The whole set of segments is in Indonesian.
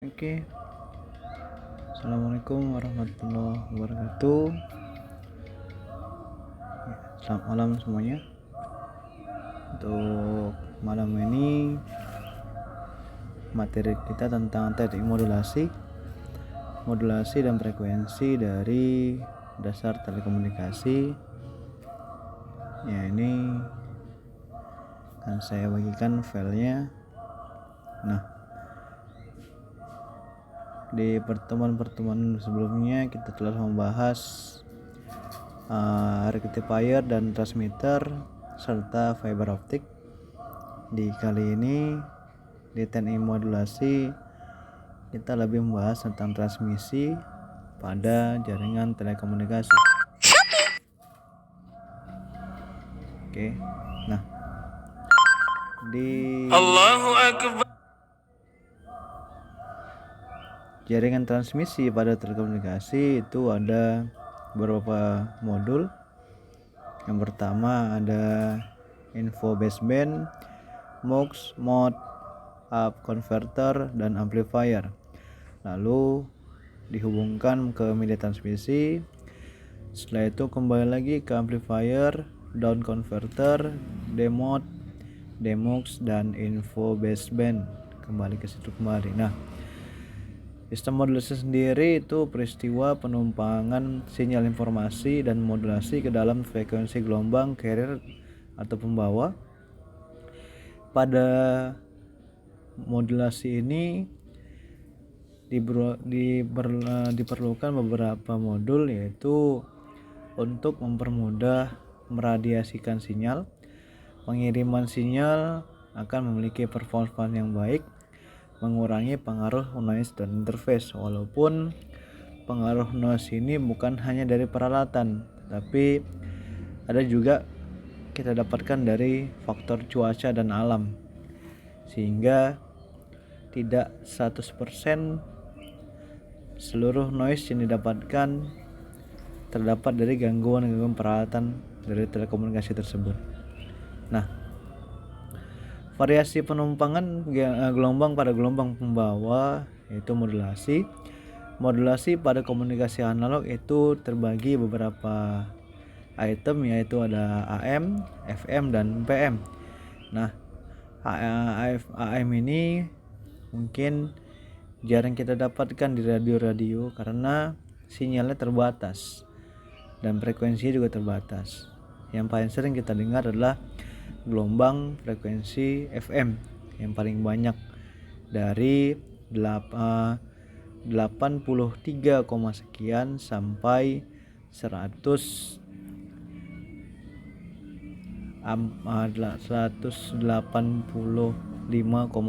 Oke, Assalamualaikum warahmatullahi wabarakatuh. Selamat malam semuanya. Untuk malam ini materi kita tentang teknik modulasi dan frekuensi dari dasar telekomunikasi. Ya, ini akan saya bagikan filenya. Nah, di pertemuan sebelumnya kita telah membahas rectifier dan transmitter serta fiber optik. Di kali ini di teknik modulasi kita lebih membahas tentang transmisi pada jaringan telekomunikasi. Oke. Nah, di Allahu Akbar. Jaringan transmisi pada telekomunikasi itu ada beberapa modul. Yang pertama ada info baseband, MUX, mod, up converter, dan amplifier. Lalu dihubungkan ke media transmisi. Setelah itu kembali lagi ke amplifier, down converter, demod, demux, dan info baseband. Kembali ke situ kembali. Nah, sistem modulasi sendiri itu peristiwa penumpangan sinyal informasi dan modulasi ke dalam frekuensi gelombang carrier atau pembawa. Pada modulasi ini diperlukan beberapa modul, yaitu untuk mempermudah meradiasikan sinyal. Pengiriman sinyal akan memiliki performa yang baik, mengurangi pengaruh noise dan interface. Walaupun pengaruh noise ini bukan hanya dari peralatan, tapi ada juga kita dapatkan dari faktor cuaca dan alam, sehingga tidak 100% seluruh noise yang didapatkan terdapat dari gangguan peralatan dari telekomunikasi tersebut. Nah, variasi penumpangan gelombang pada gelombang pembawa yaitu modulasi. Modulasi pada komunikasi analog itu terbagi beberapa item, yaitu ada AM, FM, dan PM. Nah, AM ini mungkin jarang kita dapatkan di radio-radio karena sinyalnya terbatas dan frekuensinya juga terbatas. Yang paling sering kita dengar adalah gelombang frekuensi FM yang paling banyak dari 83, sekian sampai 185,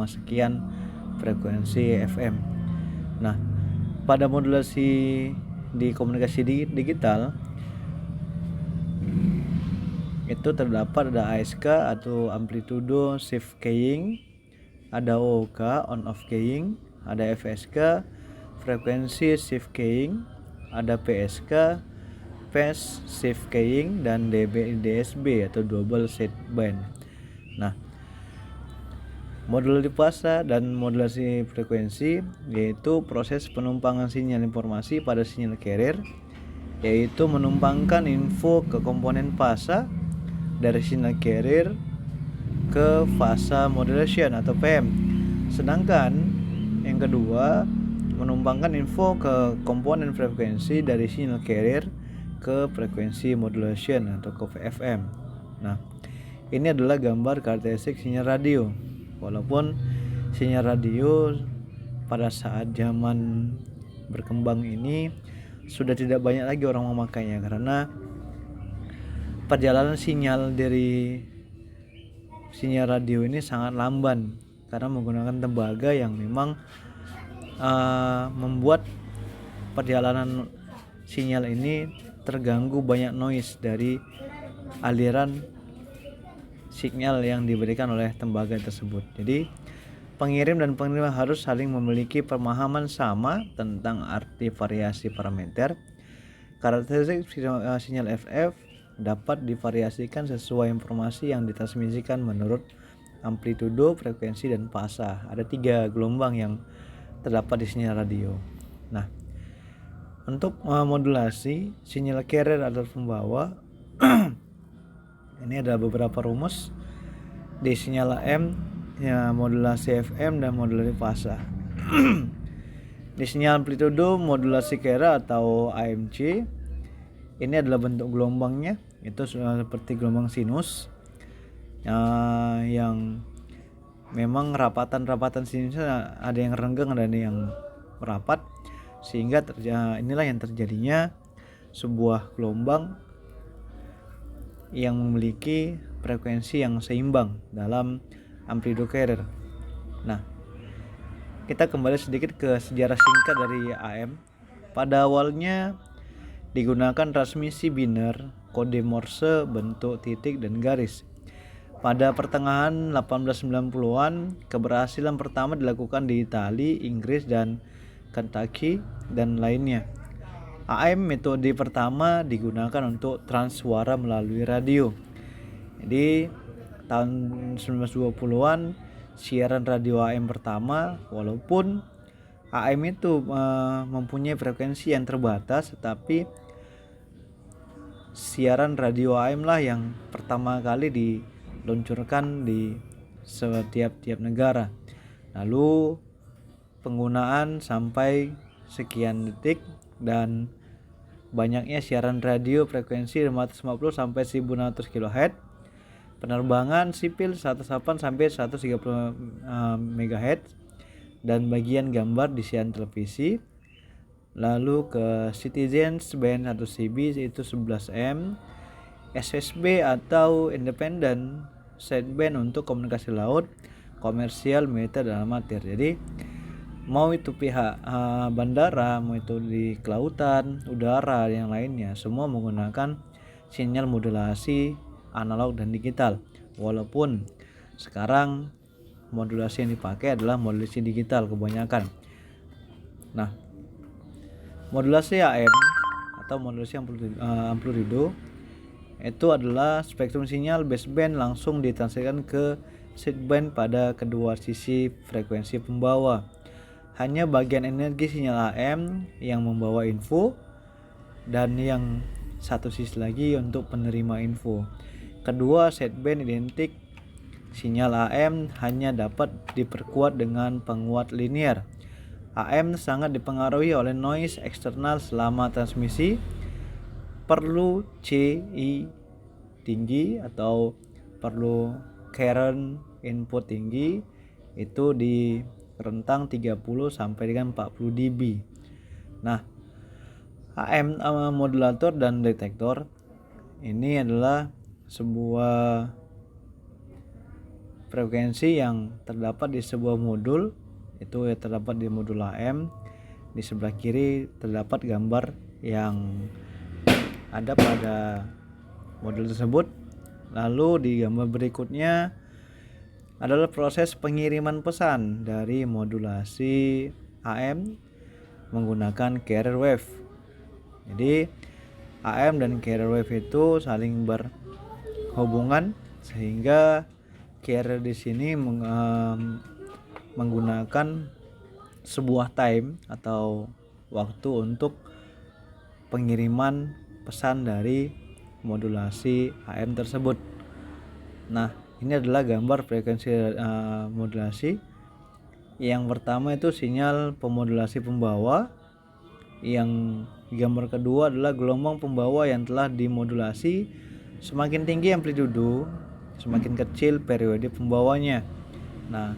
sekian frekuensi FM. Nah, pada modulasi di komunikasi digital itu terdapat ada ASK atau amplitude shift keying, ada OOK on off keying, ada FSK frekuensi shift keying, ada PSK phase shift keying, dan DSB atau double sideband. Nah, modulasi fasa dan modulasi frekuensi yaitu proses penumpangan sinyal informasi pada sinyal carrier, yaitu menumpangkan info ke komponen fasa dari sinyal carrier ke fasa modulation atau PM. Sedangkan yang kedua menumpangkan info ke komponen frekuensi dari sinyal carrier ke frekuensi modulation atau ke FM. Nah, ini adalah gambar karakteristik sinyal radio. Walaupun sinyal radio pada saat zaman berkembang ini sudah tidak banyak lagi orang memakainya karena perjalanan sinyal dari sinyal radio ini sangat lamban karena menggunakan tembaga yang memang membuat perjalanan sinyal ini terganggu banyak noise dari aliran sinyal yang diberikan oleh tembaga tersebut. Jadi pengirim dan penerima harus saling memiliki pemahaman sama tentang arti variasi parameter. Karakteristik sinyal FF dapat divariasikan sesuai informasi yang ditransmisikan menurut amplitudo, frekuensi, dan fasa. Ada 3 gelombang yang terdapat di sinyal radio. Nah, untuk modulasi sinyal carrier atau pembawa ini ada beberapa rumus di sinyal AM, ya, modulasi FM dan modulasi fasa. Di sinyal amplitudo modulasi carrier atau AMC ini adalah bentuk gelombangnya itu seperti gelombang sinus yang memang rapatan sinusnya ada yang renggang dan ada yang merapat, sehingga inilah yang terjadinya sebuah gelombang yang memiliki frekuensi yang seimbang dalam amplitudo carrier. Nah, kita kembali sedikit ke sejarah singkat dari AM. Pada awalnya digunakan transmisi biner kode Morse bentuk titik dan garis. Pada pertengahan 1890-an, keberhasilan pertama dilakukan di Italia, Inggris, dan Kentucky dan lainnya. AM metode pertama digunakan untuk transsuara melalui radio. Jadi tahun 1920-an siaran radio AM pertama, walaupun AM itu mempunyai frekuensi yang terbatas, tetapi siaran radio AM lah yang pertama kali diluncurkan di setiap negara. Lalu penggunaan sampai sekian detik dan banyaknya siaran radio frekuensi 550 sampai 1600 kHz, penerbangan sipil 108 sampai 130 MHz, dan bagian gambar di siaran televisi. Lalu ke Citizens band 1 CB itu 11 M, SSB atau Independent Sideband untuk komunikasi laut, komersial, militer, dan amatir. Jadi mau itu pihak bandara, mau itu di kelautan, udara, yang lainnya, semua menggunakan sinyal modulasi analog dan digital. Walaupun sekarang modulasi yang dipakai adalah modulasi digital kebanyakan. Nah, modulasi AM atau modulasi amplitudo itu adalah spektrum sinyal baseband langsung ditransferkan ke sideband pada kedua sisi frekuensi pembawa. Hanya bagian energi sinyal AM yang membawa info dan yang satu sisi lagi untuk penerima info. Kedua sideband identik. Sinyal AM hanya dapat diperkuat dengan penguat linear. AM sangat dipengaruhi oleh noise eksternal selama transmisi. Perlu CI tinggi atau perlu current input tinggi itu di rentang 30 sampai dengan 40 dB. Nah, AM modulator dan detektor ini adalah sebuah frekuensi yang terdapat di sebuah modul, itu terdapat di modul AM. Di sebelah kiri terdapat gambar yang ada pada modul tersebut. Lalu di gambar berikutnya adalah proses pengiriman pesan dari modulasi AM menggunakan carrier wave. Jadi AM dan carrier wave itu saling berhubungan, sehingga carrier di sini menggunakan sebuah time atau waktu untuk pengiriman pesan dari modulasi AM tersebut. Nah, ini adalah gambar frekuensi modulasi. Yang pertama itu sinyal pemodulasi pembawa. Yang gambar kedua adalah gelombang pembawa yang telah dimodulasi. Semakin tinggi amplitudo, semakin kecil periode pembawanya. Nah,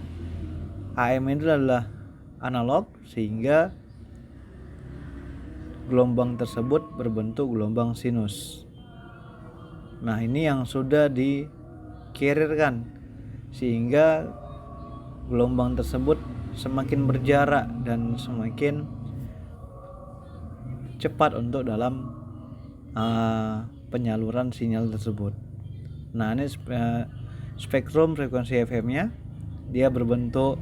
AM itu adalah analog, sehingga gelombang tersebut berbentuk gelombang sinus. Nah, ini yang sudah di carrier kan, sehingga gelombang tersebut semakin berjarak dan semakin cepat untuk dalam penyaluran sinyal tersebut. Nah, ini spektrum frekuensi FM-nya, dia berbentuk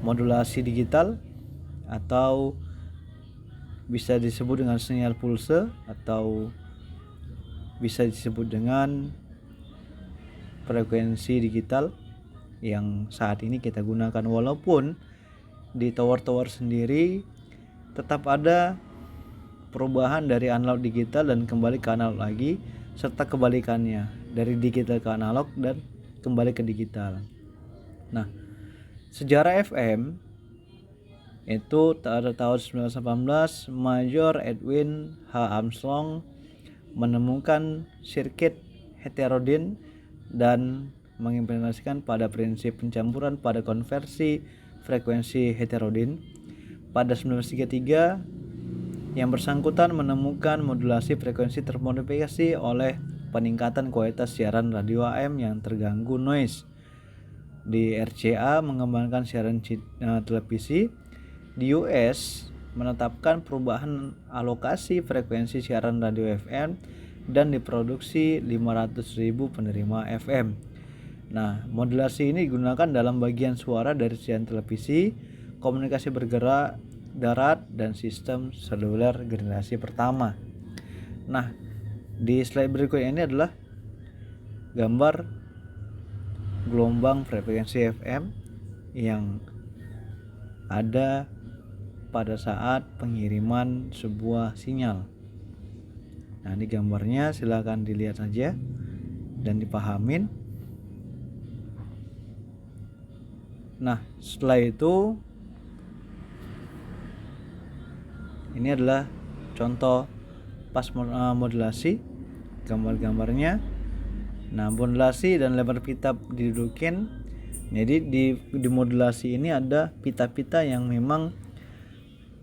modulasi digital atau bisa disebut dengan sinyal pulse atau bisa disebut dengan frekuensi digital yang saat ini kita gunakan. Walaupun di tower-tower sendiri tetap ada perubahan dari analog digital dan kembali ke analog lagi, serta kebalikannya dari digital ke analog dan kembali ke digital. Nah, sejarah FM itu pada tahun 1918 Major Edwin H. Armstrong menemukan sirkuit heterodin dan mengimplementasikan pada prinsip pencampuran pada konversi frekuensi heterodin. Pada 1933 yang bersangkutan menemukan modulasi frekuensi termodifikasi oleh peningkatan kualitas siaran radio AM yang terganggu noise. Di RCA mengembangkan siaran televisi. Di US menetapkan perubahan alokasi frekuensi siaran radio FM dan diproduksi 500.000 penerima FM. Nah, modulasi ini digunakan dalam bagian suara dari siaran televisi, komunikasi bergerak darat, dan sistem seluler generasi pertama. Nah, di slide berikut ini adalah gambar gelombang frekuensi FM yang ada pada saat pengiriman sebuah sinyal. Nah, ini gambarnya, silakan dilihat saja dan dipahamin. Nah, setelah itu ini adalah contoh pas modulasi, gambar-gambarnya. Nah, modulasi dan lebar pita didudukin. Jadi di modulasi ini ada pita-pita yang memang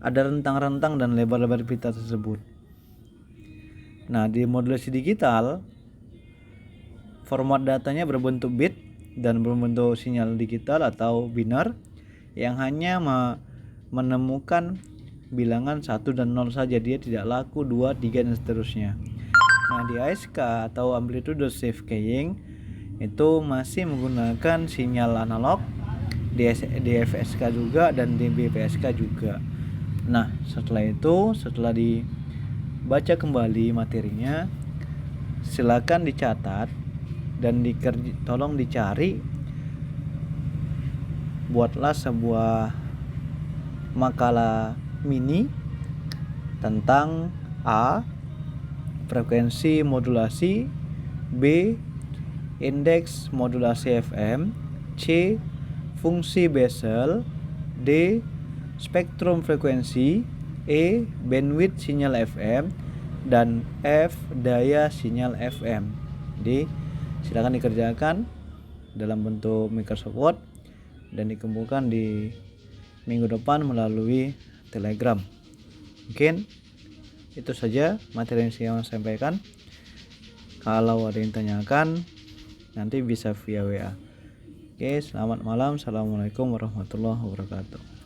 ada rentang-rentang dan lebar-lebar pita tersebut. Nah, di modulasi digital format datanya berbentuk bit dan berbentuk sinyal digital atau binar yang hanya menemukan bilangan 1 dan 0 saja, dia tidak laku 2, 3 dan seterusnya. Nah, di ASK atau amplitude shift keying itu masih menggunakan sinyal analog, di FSK juga dan di BPSK juga. Nah, setelah dibaca kembali materinya, silakan dicatat dan tolong dicari, buatlah sebuah makalah mini tentang A. frekuensi modulasi, B. indeks modulasi FM, C. fungsi Bessel, D. spektrum frekuensi, E. bandwidth sinyal FM, dan F. daya sinyal FM. Jadi silakan dikerjakan dalam bentuk Microsoft Word dan dikumpulkan di minggu depan melalui Telegram. Mungkin itu saja materi yang saya sampaikan. Kalau ada yang tanyakan, nanti bisa via WA. Oke, selamat malam. Assalamualaikum warahmatullahi wabarakatuh.